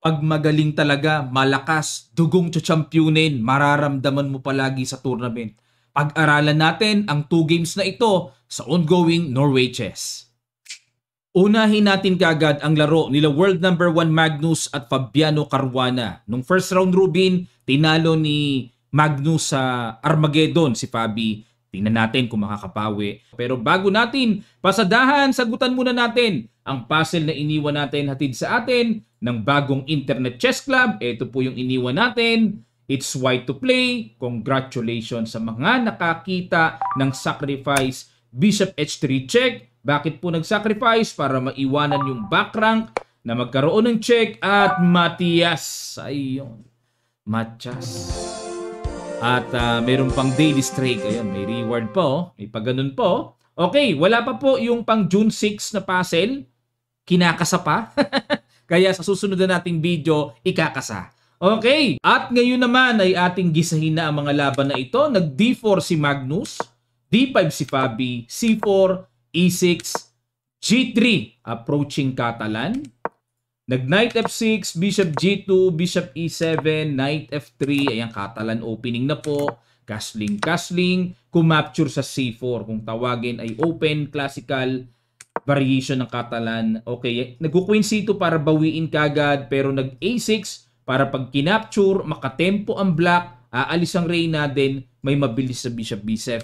Pag magaling talaga, malakas, dugong tsampyonin, mararamdaman mo palagi sa tournament. Pag-aralan natin ang 2 games na ito sa ongoing Norway Chess. Unahin natin kagad ang laro nila world number 1 Magnus at Fabiano Caruana. Nung first round robin, tinalo ni Magnus sa Armageddon si Fabi. Tingnan natin kung makakapawi. Pero bago natin pasadahan, sagutan muna natin ang puzzle na iniwan natin hatid sa atin ng bagong Internet Chess Club. Ito po yung iniwan natin. It's white to play. Congratulations sa mga nakakita ng sacrifice. Bishop H3 check. Bakit po nag-sacrifice? Para maiwanan yung back rank na magkaroon ng check at Matias. Ayun. Matias. At meron pang daily strike. Ayan, may reward po. May pagganon po. Okay, wala pa po yung pang June 6 na puzzle. Kinakasa pa. Kaya sa susunod na nating video, ikakasa. Okay, at ngayon naman ay ating gisahin na ang mga laban na ito. Nag-D4 si Magnus, D5 si Fabi, C4, E6, G3, approaching Catalan. Nag-Knight F6, Bishop G2, Bishop E7, Knight F3. Ayan, Catalan opening na po. Castling, kumapture sa C4. Kung tawagin ay open, classical variation ng Catalan. Okay, nag-Queen C2 para bawiin kagad. Pero nag-A6 para pag kinapture, makatempo ang black, aalis ang reyna, then may mabilis sa Bishop B7.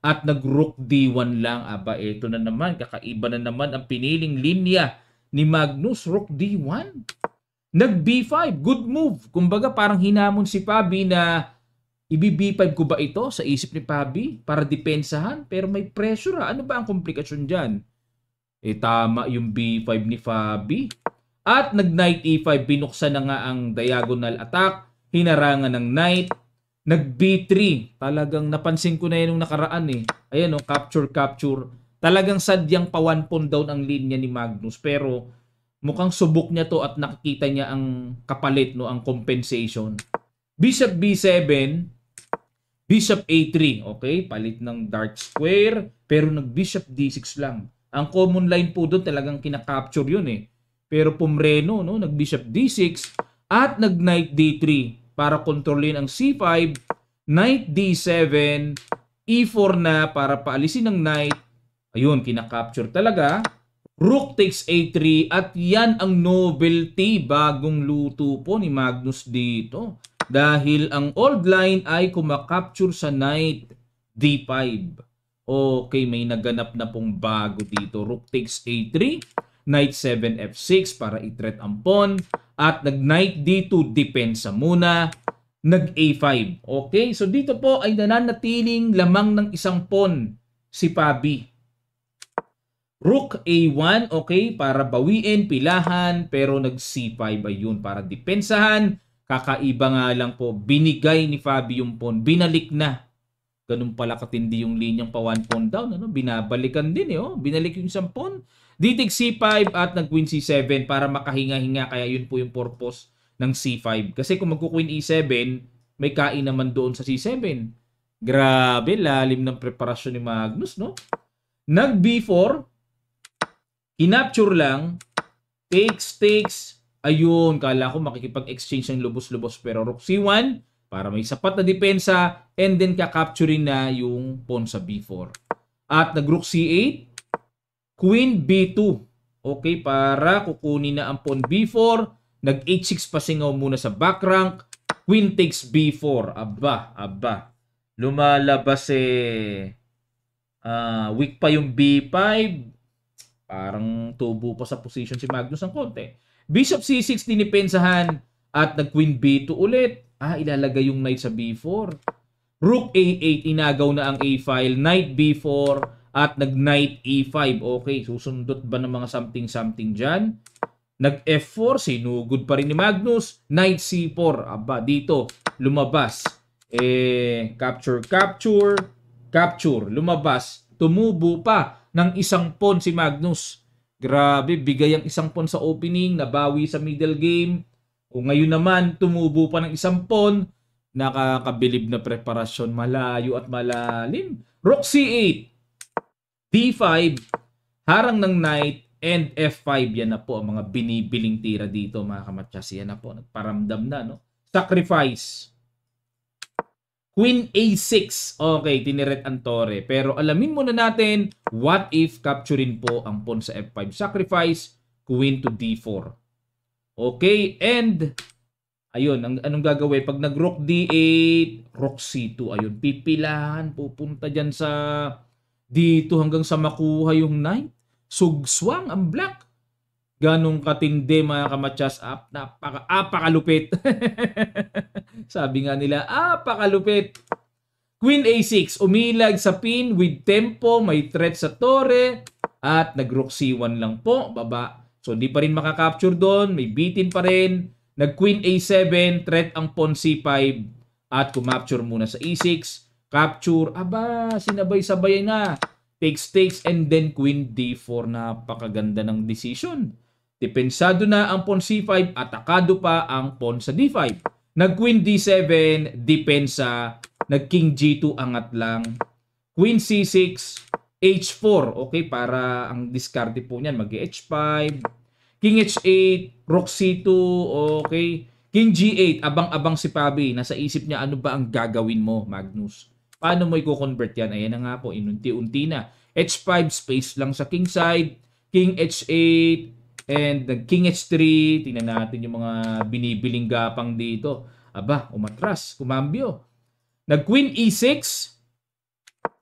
At nag-Rook D1 lang. Aba, ito na naman. Kakaiba na naman ang piniling linya ni Magnus. Rook D1. Nag-B5. Good move. Kumbaga parang hinamon si Fabi na i-B5 ko ba ito sa isip ni Fabi para depensahan? Pero may pressure. Ano ba ang komplikasyon dyan? Tama yung B5 ni Fabi. At nag-Knight E5. Binuksan na nga ang diagonal attack. Hinarangan ng Knight. Nag-B3. Talagang napansin ko na yun nung nakaraan eh. Ayan o, capture. Talagang sadyang pa 1 pawn down ang linya ni Magnus. Pero mukhang subok niya to at nakikita niya ang kapalit, no, ang compensation. Bishop B7, Bishop A3. Okay, palit ng dark square. Pero nag-Bishop D6 lang. Ang common line po doon talagang kinakapture yun eh. Pero pumreno, no, nag-Bishop D6 at nag-Knight D3 para kontrolin ang C5, Knight D7, E4 na para paalisin ng Knight. Ayun, kinakapture talaga. Rook takes A3 at yan ang novelty, bagong luto po ni Magnus dito. Dahil ang old line ay kumakapture sa Knight D5. Okay, may naganap na pong bago dito. Rook takes A3, Knight 7 F6 para i-threat ang pawn. At nag-Knight D2, depensa muna. Nag-A5. Okay, so dito po ay nananatiling lamang ng isang pawn si Fabi. Rook A1, okay, para bawiin, pilahan, pero nag-C5 ayun para depensahan. Kakaiba nga lang po, binigay ni Fabi yung pawn, binalik na. Ganun pala katindi yung linyang pa 1 pawn down, ano? Binabalikan din eh, oh. Binalik yung isang pawn. D-take C5 at nag-Queen C7 para makahinga-hinga, kaya yun po yung purpose ng C5. Kasi kung mag-Queen E7, may kain naman doon sa C7. Grabe, lalim ng preparasyon ni Magnus, no? Nag-B4, kinapture lang, takes, ayun, kala ko makikipag-exchange ng lubos-lubos, pero Rook C1 para may sapat na depensa, and then kakapturin na yung pawn sa B4. At nag-Rook C8, Queen B2, okay, para kukunin na ang pawn B4, nag-H6 pasingaw muna sa back rank, Queen takes B4, aba, lumalabas weak pa yung B5, parang tubo pa sa position si Magnus ng konti. Bishop C6 dinipensahan at nag-Queen B2 ulit. Ilalagay yung Knight sa B4. Rook A8, inagaw na ang A-file. Knight B4 at nag-Knight E5. Okay, susundot ba ng mga something dyan? Nag-F4, sinugod pa rin ni Magnus. Knight C4, aba, dito, lumabas. Capture, lumabas. Tumubo pa ng isang pawn si Magnus. Grabe, bigay ang isang pawn sa opening, nabawi sa middle game. O ngayon naman, tumubo pa ng isang pawn. Nakakabilib na preparasyon, malayo at malalim. Rook C8, D5, harang ng Knight, and F5. Yan na po ang mga binibiling tira dito mga kamatsas. Yan na po, nagparamdam na, no? Sacrifice. Queen A6. Okay, tiniret ang tore. Pero alamin muna natin, what if capturein po ang pawn sa F5? Sacrifice, Queen to D4. Okay, and ayun, anong gagawin? Pag nag-Rook D8, Rook C2. Ayun, pipilahan. Pupunta dyan sa dito hanggang sa makuha yung knight. Sugswang ang black. Ganong katindi mga kamatsas. Apakalupit. Sabi nga nila, apakalupit. Queen A6, umilag sa pin with tempo, may threat sa tore, at nag-Rook C1 lang po, baba. So, hindi pa rin makakapture doon, may bitin pa rin. Nag-Queen A7, threat ang pawn C5, at kumapture muna sa E6. Capture, aba, sinabay-sabay na. Takes, and then Queen D4. Napakaganda ng decision. Depensado na ang pawn C5, atakado pa ang pawn sa D5. Nag-Queen D7, depensa. Nag-King G2, angat lang. Queen C6, H4. Okay, para ang diskarte po niyan, mag-H5. King H8, Rook C2, okay. King G8, abang-abang si Pabi. Nasa isip niya, ano ba ang gagawin mo, Magnus? Paano mo i-convert yan? Ayan na nga po, inunti-unti na. H5, space lang sa king side. King H8, and King H3. Tingnan natin yung mga binibiling gapang dito. Aba, umatras, kumambyo. Nag-Queen E6,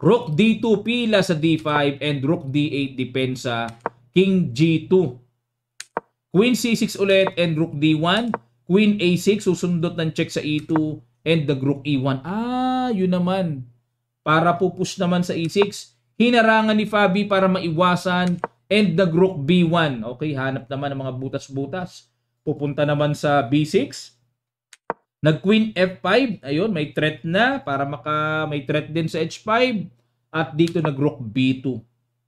Rook D2, pila sa D5, and Rook D8, depensa, King G2. Queen C6 ulit, and Rook D1. Queen A6, susundot ng check sa E2, and nag-Rook E1. Yun naman. Para pupush naman sa E6. Hinarangan ni Fabi para maiwasan, and nag-Rook B1. Okay, hanap naman ng mga butas-butas. Pupunta naman sa B6. Nag-Queen F5. Ayun, may threat na para may threat din sa H5. At dito nag-Rook B2.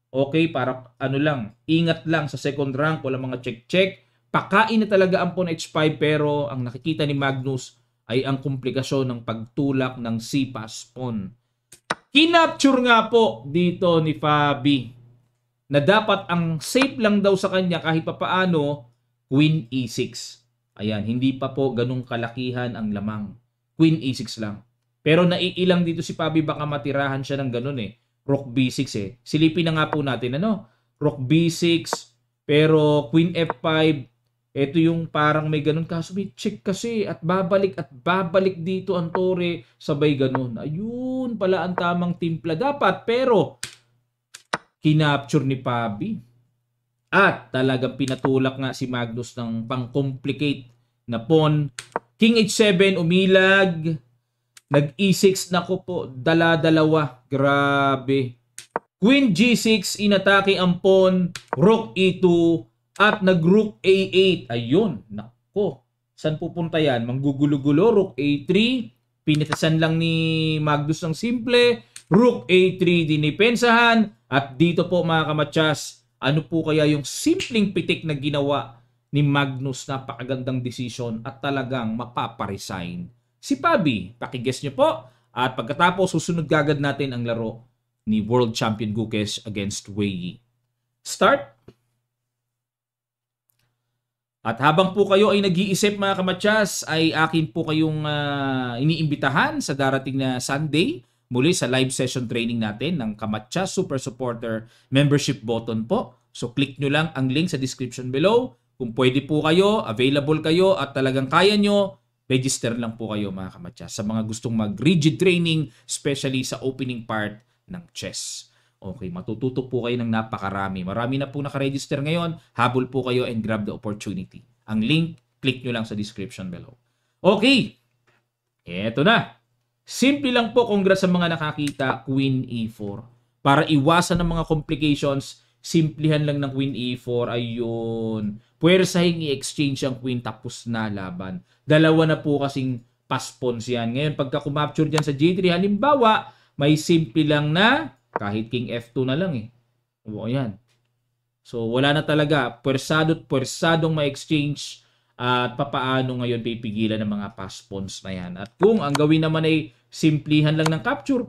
Okay, para ano lang, ingat lang sa second rank, wala mga check-check. Pakain na talaga ang pawn H5, pero ang nakikita ni Magnus ay ang komplikasyon ng pagtulak ng C-pass pawn. Kinapture nga po dito ni Fabi na dapat ang safe lang daw sa kanya kahit papaano, Queen E6. Ayan, hindi pa po ganung kalakihan ang lamang. Queen E6 lang. Pero naiilang dito si Fabi, baka matirahan siya ng ganun eh. Rook B6 eh. Silipin na nga po natin, ano? Rook B6, pero Queen F5, ito yung parang may ganun, kaso may check kasi at babalik dito ang tore, sabay ganun. Ayun pala ang tamang timpla dapat, pero kinapture ni Fabi. At talagang pinatulak nga si Magnus ng pang-complicate na pawn. King H7, umilag. Nag-E6, nako po, dala-dalawa. Grabe. Queen G6, inatake ang pawn. Rook E2, at nag-Rook A8. Ayun, nako. Saan pupunta yan? Manggugulo-gulo. Rook A3. Pinitasan lang ni Magnus ng simple. Rook A3, dinipensahan. At dito po mga kamatsas, ano po kaya yung simpleng pitik na ginawa ni Magnus? Napakagandang decision at talagang mapaparesign si Fabi. Pakiguess nyo po. At pagkatapos, susunod kagad natin ang laro ni World Champion Gukesh against Wei Yi. Start! At habang po kayo ay nag-iisip mga kamatsas, ay akin po kayong iniimbitahan sa darating na Sunday muli sa live session training natin ng Kamatsas Super Supporter membership button po. So click nyo lang ang link sa description below. Kung pwede po kayo, available kayo at talagang kaya nyo, register lang po kayo mga kamatsas sa mga gustong mag-rigid training, especially sa opening part ng chess. Okay, matututo po kayo ng napakarami. Marami na po nakaregister ngayon. Habol po kayo and grab the opportunity. Ang link, click nyo lang sa description below. Okay, eto na. Simple lang po, congrats sa mga nakakita, Queen E4. Para iwasan ng mga complications, simplihan lang ng Queen E4. Ayun. Puwersahing i-exchange ang Queen tapos na laban. Dalawa na po kasing paspons yan. Ngayon, pagka kumapture dyan sa G3, halimbawa, may simple lang na kahit King F2 na lang eh. O, ayan. So, wala na talaga. Puwersadong ma-exchange at papaano ngayon pipigilan ng mga paspons na yan. At kung ang gawin naman ay simplihan lang ng capture,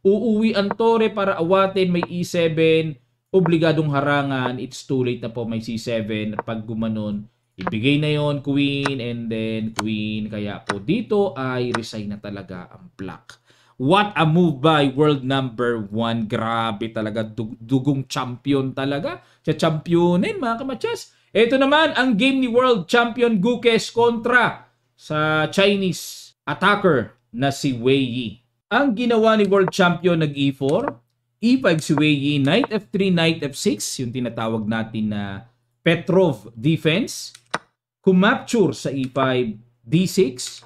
uuwi ang tore para awatin, may E7, obligadong harangan, it's too late na po, may C7. At pag gumanon, ibigay na yon queen and then queen. Kaya po dito ay resign na talaga ang black. What a move by world number 1. Grabe talaga, dugong champion talaga. Championin mga kamatsas. Ito naman ang game ni world champion Gukesh kontra sa Chinese attacker na si Wei Yi. Ang ginawa ni world champion nag E4, E5 si Wei Yi, Knight F3, Knight F6, yung tinatawag natin na Petrov defense. Kumapture sa E5, D6,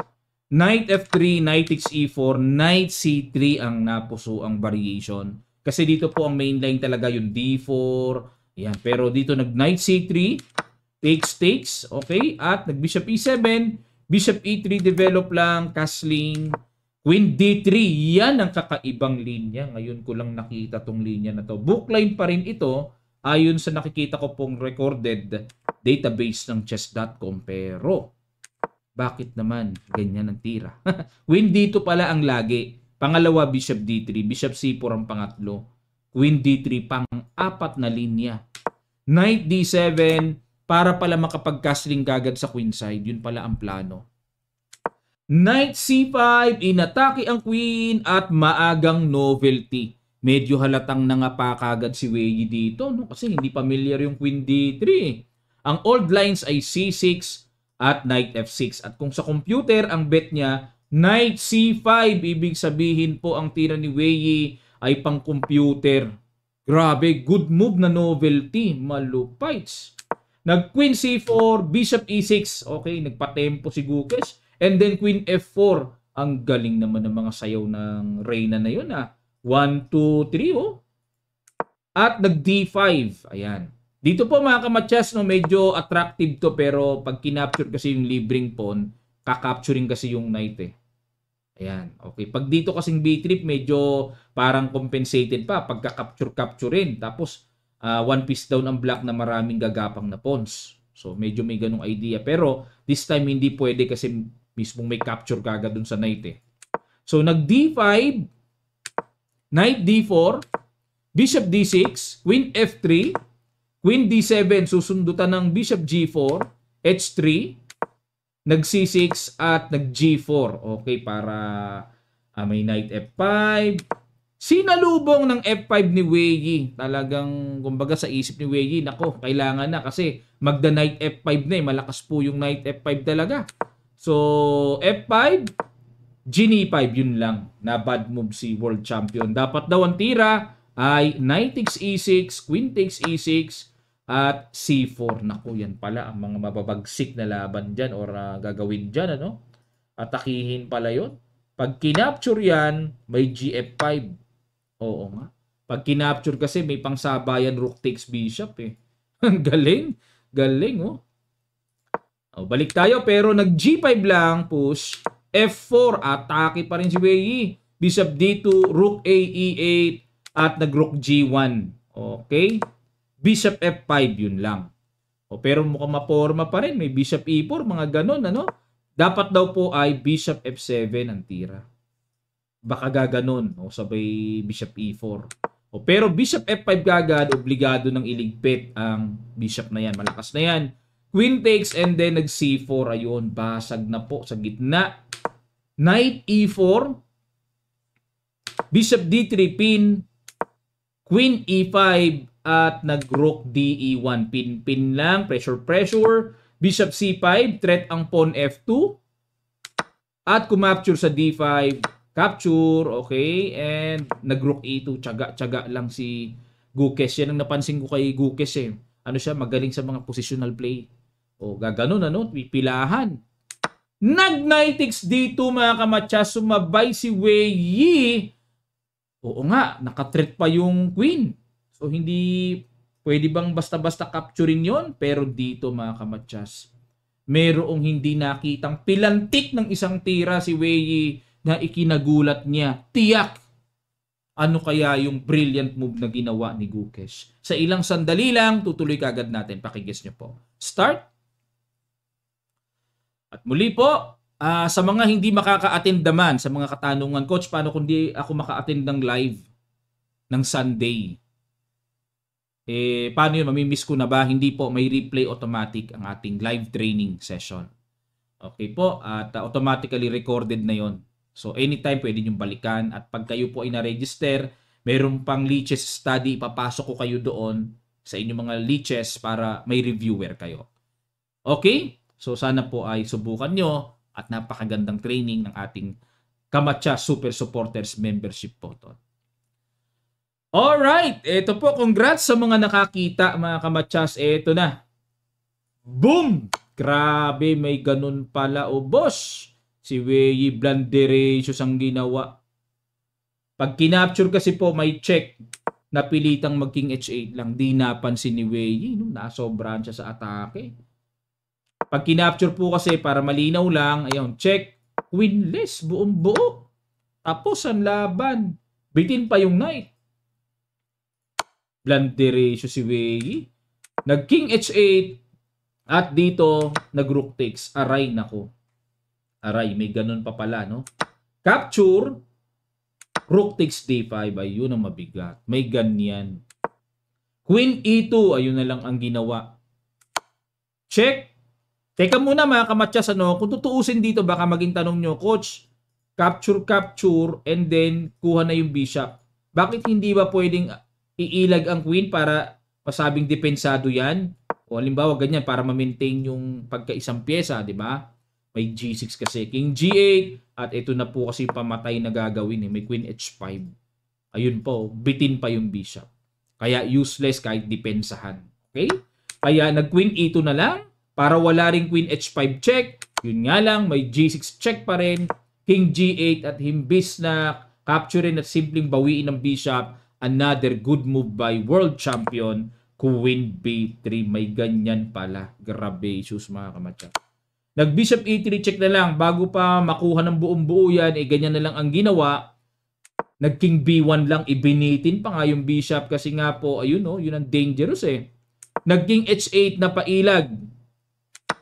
Knight F3, Knight takes E4, Knight C3 ang napuso ang variation. Kasi dito po ang main line talaga yung D4. Yan. Pero dito nag Knight C3, takes, okay? At nag Bishop E7, Bishop E3 develop lang, castling, Queen D3. Yan ang kakaibang linya. Ngayon ko lang nakita tong linya na to. Bookline pa rin ito ayon sa nakikita ko pong recorded database ng chess.com. Pero bakit naman ganyan ang tira? Queen D2 pala ang lagi. Pangalawa, Bishop D3. Bishop C4 ang pangatlo. Queen D3 pang-apat na linya. Knight D7 para pala makapag-castling kagad sa queen side. Yun pala ang plano. Knight C5, inatake ang queen at maagang novelty. Medyo halatang nangapa kagad si Wei Yi dito, no? Kasi hindi familiar yung Queen D3. Ang old lines ay C6 at Knight F6. At kung sa computer ang bet niya, Knight C5, ibig sabihin po ang tira ni Wei Yi ay pang computer. Grabe, good move na novelty. Malupites. Nag Queen C4, Bishop E6. Okay, nagpatempo si Gukesh. And then Queen F4. Ang galing naman ng mga sayaw ng Reyna na yun, 1, 2, 3, oh. At nag D5. Ayan. Dito po mga kamatsas, no, medyo attractive to, pero pag kinapture kasi yung libreng pawn, kakapturing kasi yung knight eh. Ayan. Okay. Pag dito kasing B-trip, medyo parang compensated pa. Pagka-capture-capturein. Tapos, one piece down ang black na maraming gagapang na pawns. So, medyo may ganung idea. Pero, this time hindi pwede kasi mismong may capture kagad dun sa knight eh. So, nag D5, Knight D4, Bishop D6, Queen F3, Queen D7, susundutan ng Bishop G4, H3, nag C6 at nag G4. Okay, para may Knight F5. Sinalubong ng F5 ni Wei Yi. Talagang, kumbaga sa isip ni Wei Yi, nako, kailangan na kasi magda Knight F5 na eh. Malakas po yung Knight F5 talaga. So, F5, Genie 5, yun lang. Na bad move si world champion. Dapat daw ang tira ay Knight takes E6, Queen takes E6, at C4. Naku, yan pala ang mga mababagsik na laban dyan or gagawin dyan, ano? Atakihin pala yun. Pag kinapture yan, may GF5. Oo nga. Pag kinapture kasi, may pangsabayan Rook takes Bishop eh. Galing. Galing, oh. Balik tayo, pero nag G5 lang, push. F4, atake pa rin si Wei Yi. Bishop D2, Rook A, E8, at nag-Rook G1. Okay? Bishop F5, yun lang. Pero mukhang maporma pa rin. May Bishop E4, mga ganon, ano? Dapat daw po ay Bishop F7 ang tira. Baka gaganon, sabay Bishop E4. Pero Bishop F5 kagad, obligado ng iligpit ang Bishop na yan. Malakas na yan. Queen takes and then nag C4. Ayun, basag na po sa gitna. Knight E4. Bishop D3 pin. Queen E5 at nag-Rook DE1. Pin lang. Pressure. Bishop C5. Threat ang pawn F2. At kumapture sa D5. Capture. Okay. And nag-Rook E2. Tsaga lang si Gukesh. Yan ang napansin ko kay Gukesh eh. Ano siya? Magaling sa mga positional play. Gaganon, ano? Pipilahan. Nag-Knight takes D2 mga kamatsas. Sumabay si Wei Yi. Oo nga, nakatreat pa yung queen. So, hindi pwede bang basta-basta capturing yon. Pero dito mga kamatsas, merong hindi nakitang pilantik ng isang tira si Wei Yi na ikinagulat niya. Tiyak! Ano kaya yung brilliant move na ginawa ni Gukesh? Sa ilang sandali lang, tutuloy kagad natin. Pakiguess nyo po. Start! At muli po, sa mga hindi makaka-attend naman, sa mga katanungan, Coach, paano kung di ako maka-attend ng live ng Sunday? paano yun? Mamimiss ko na ba? Hindi po, may replay automatic ang ating live training session. Okay po, at automatically recorded na yon. So anytime pwede nyo balikan, at pag kayo po ay na-register, meron pang Leeches study, ipapasok ko kayo doon sa inyong mga Leeches para may reviewer kayo. Okay? So sana po ay subukan nyo at napakagandang training ng ating Kamatcha Super Supporters membership po to. Alright, ito po, congrats sa mga nakakita mga Kamachas. Ito na. Boom! Grabe, may ganun pala. O boss, si Wei Blanderecious ang ginawa. Pag kinapture kasi po, may check. Napilitang mag-King H8 lang. Di napansin ni Wei. Nasobrahan siya sa atake. Pag kinapture po kasi, para malinaw lang, ayun, check. Winless, buong buo. Tapos ang laban. Bitin pa yung knight. Blanderecious si Wei. Nag-King H8 at dito nag-Rook takes. Aray nako. Aray, may ganun pa pala, no? Capture, Rook takes D5. Ayun ang mabigat. May ganyan. Queen E2. Ayun na lang ang ginawa. Check. Teka muna mga Kamachas, ano? Kung tutuusin dito, baka maging tanong nyo, Coach, capture, and then kuha na yung bishop. Bakit hindi ba pwedeng iilag ang queen para masabing depensado yan? O halimbawa ganyan para ma-maintain yung pagkaisang pyesa, di ba? May G6 kasi, King G8, at ito na po kasi pamatay na gagawin. May Queen H5. Ayun po, bitin pa yung bishop. Kaya useless kahit depensahan. Okay? Kaya nag-Queen E2 na lang para wala ring Queen H5 check. Yun nga lang, may G6 check pa rin. King G8 at himbis na capturein at simpleng bawiin ng bishop. Another good move by world champion Queen B3. May ganyan pala. Grabe, sus mga Kamatcha. Nag-Bishop E3 check na lang. Bago pa makuha ng buong buo yan, ganyan na lang ang ginawa. Nag-King B1 lang. Ibinitin pa nga yung bishop kasi nga po, ayun o, yun ang dangerous eh. Nag-King H8 na pailag.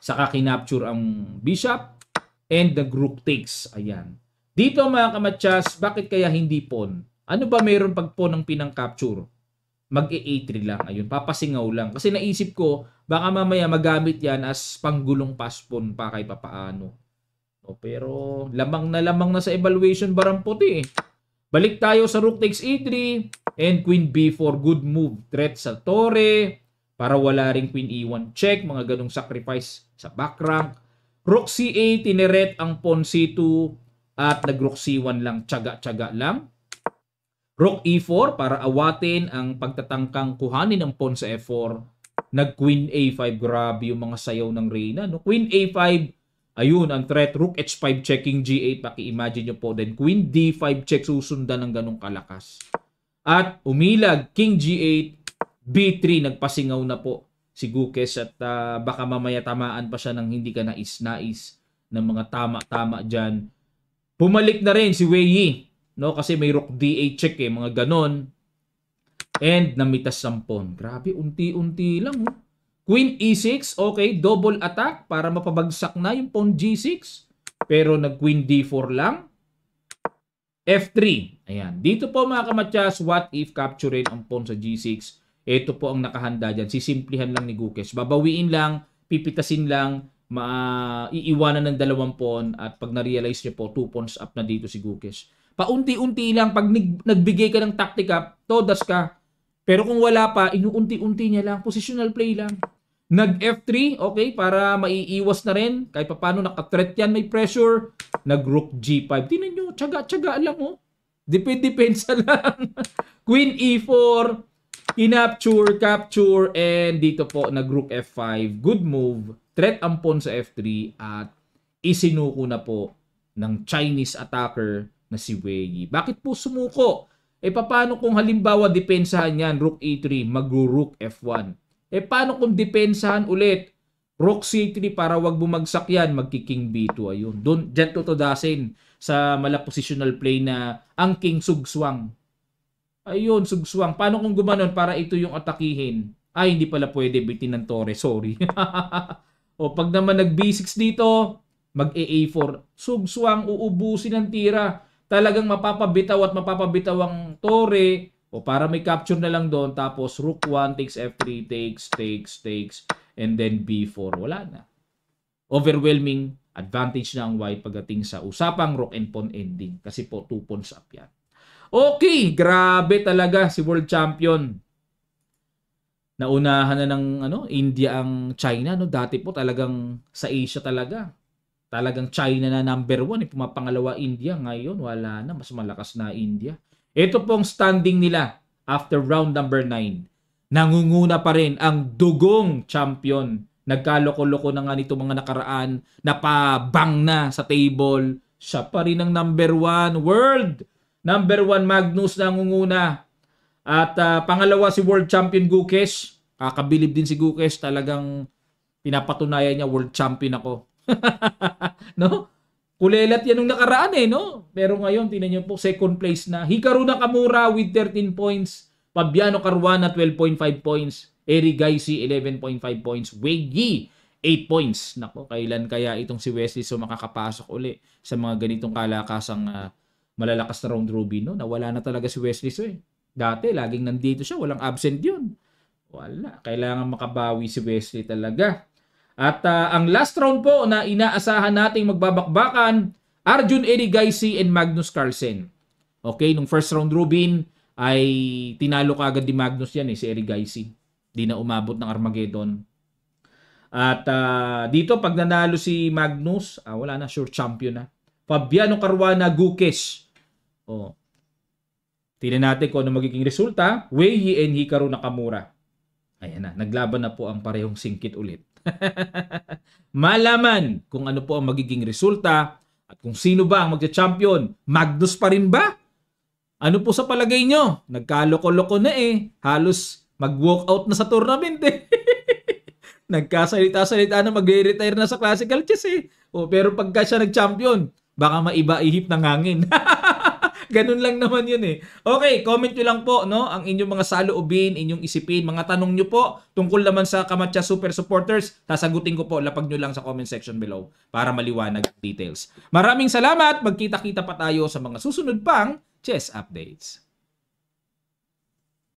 Saka kinapture ang bishop. And nag-Rook takes. Ayan. Dito mga Kamatchas, bakit kaya hindi pawn? Ano ba mayroon pag pawn ng pinang-capture? Mag-A3 lang. Ayun, papasingaw lang. Kasi naisip ko, baka mamaya magamit yan as panggulong pass-pawn pa kahit papaano. O, pero lamang na sa evaluation baramputi eh. Balik tayo sa Rook takes E3 and Queen B4. Good move. Threat sa Torre para wala ring Queen E1 check. Mga ganong sacrifice sa back rank. Rook C8, tineret ang pawn C2 at nag-Rook C1 lang. Tsaga-tsaga lang. Rook E4 para awatin ang pagtatangkang kuhanin ng pawn sa F4. Nag-Queen A5. Grabe yung mga sayaw ng Reyna. No? Queen A5. Ayun, ang threat. Rook H5 checking G8. Paki-imagine nyo po. Then Queen D5 check. Susundan ng ganong kalakas. At umilag. King G8. B3. Nagpasingaw na po si Gukes. At baka mamaya tamaan pa siya ng hindi ka nais-nais ng mga tama-tama dyan. Pumalik na rin si Wei Yi. No, kasi may Rook D8 check eh, mga ganon. And namitas ng pawn. Grabe, unti-unti lang. Oh. Queen E6, okay, double attack para mapabagsak na yung pawn G6. Pero nag-Queen D4 lang. F3. Ayan. Dito po mga Kamatchas, what if capturein ang pawn sa G6? Ito po ang nakahanda dyan. Sisimplihan lang ni Gukes. Babawiin lang, pipitasin lang, iiwanan ng dalawang pawn at pag na-realize nyo po, 2 pawns up na dito si Gukes. Paunti-unti lang, pag nagbigay ka ng tactic up, todas ka. Pero kung wala pa, inuunti-unti niya lang, positional play lang. Nag-F3, okay, para maiiwas na rin. Kahit paano naka-threat yan, may pressure. Nag-Rook G5. Tingnan nyo, tsaga-tsaga lang, oh. Depensa lang. Queen E4, capture, and dito po, nag-Rook F5. Good move. Threat ang pawn sa F3 at isinuko na po ng Chinese attacker na si Wei Yi. Bakit po sumuko? Paano kung halimbawa depensahan yan, Rook E3, mag-Rook F1? Paano kung depensahan ulit, Rook C3 para wag bumagsak yan, magki-King B2. Ayun. Diyan tutudasin sa mala-positional play na ang King sugswang. Ayun, sugswang. Paano kung gumanon para ito yung atakihin? Ay, hindi pala pwede, bitin ng Torre. Sorry. O, pag naman nag-B6 dito, mag-A4. Sugswang, uubusin ng tira. Talagang mapapabitaw at mapapabitaw ang Torre O para may capture na lang doon, tapos rook 1 takes f3, takes, and then b4. Wala na. Overwhelming advantage na ang white pagdating sa usapang rook and pawn ending. Kasi po 2 pawns up yan. Okay, grabe talaga si world champion. Naunahan na ng India ang China. No? Dati po talagang sa Asia talaga. Talagang China na number 1. Pumapangalawa India. Ngayon wala na. Mas malakas na India. Ito pong standing nila after round number 9. Nangunguna pa rin ang dugong champion. Nagkaloko-loko na nga nito mga nakaraan. Napabang na sa table. Siya pa rin ang number 1 world. Number 1 Magnus nangunguna. At pangalawa si world champion Gukesh. Kakabilib din si Gukesh. Talagang pinapatunayan niya world champion ako. No? Kulelat yan nung nakaraan no? Pero ngayon, tinan niyo po, second place na. Hikaru Nakamura with 13 points. Fabiano Caruana, 12.5 points. Eri Gaisi, 11.5 points. Wei Yi, 8 points. Nako, kailan kaya itong si Wesley so makakapasok uli sa mga ganitong kalakasang malalakas na round robin, no? Nawala na talaga si Wesley so Dati, laging nandito siya. Walang absent yun. Wala. Kailangan makabawi si Wesley talaga. At ang last round po na inaasahan nating magbabakbakan, Arjun Erigaisi and Magnus Carlsen. Okay, nung first round robin ay tinalo kaagad ni Magnus yan si Erigaisi. Di na umabot ng Armageddon. At dito pag nanalo si Magnus, wala na, sure champion na. Fabiano Caruana Gukesh. Tingnan natin kung ano magiging resulta. Wei Yi and Hikaru Nakamura. Ayan na, naglaban na po ang parehong singkit ulit. Malaman kung ano po ang magiging resulta at kung sino ba ang magcha-champion. Magnus pa rin ba? Ano po sa palagay nyo? Nagkaloko-loko na Halos mag-walk out na sa tournament Nagkasalita-salita na magre-retire na sa classical chess pero pagka siya nag-champion, baka maiba ihip ng hangin. Ganun lang naman yun Okay, comment nyo lang po ang inyong mga saloobin, inyong isipin, mga tanong nyo po tungkol naman sa Kamatcha Super Supporters. Sasagutin ko po, lapag nyo lang sa comment section below para maliwanag details. Maraming salamat, magkita-kita pa tayo sa mga susunod pang chess updates.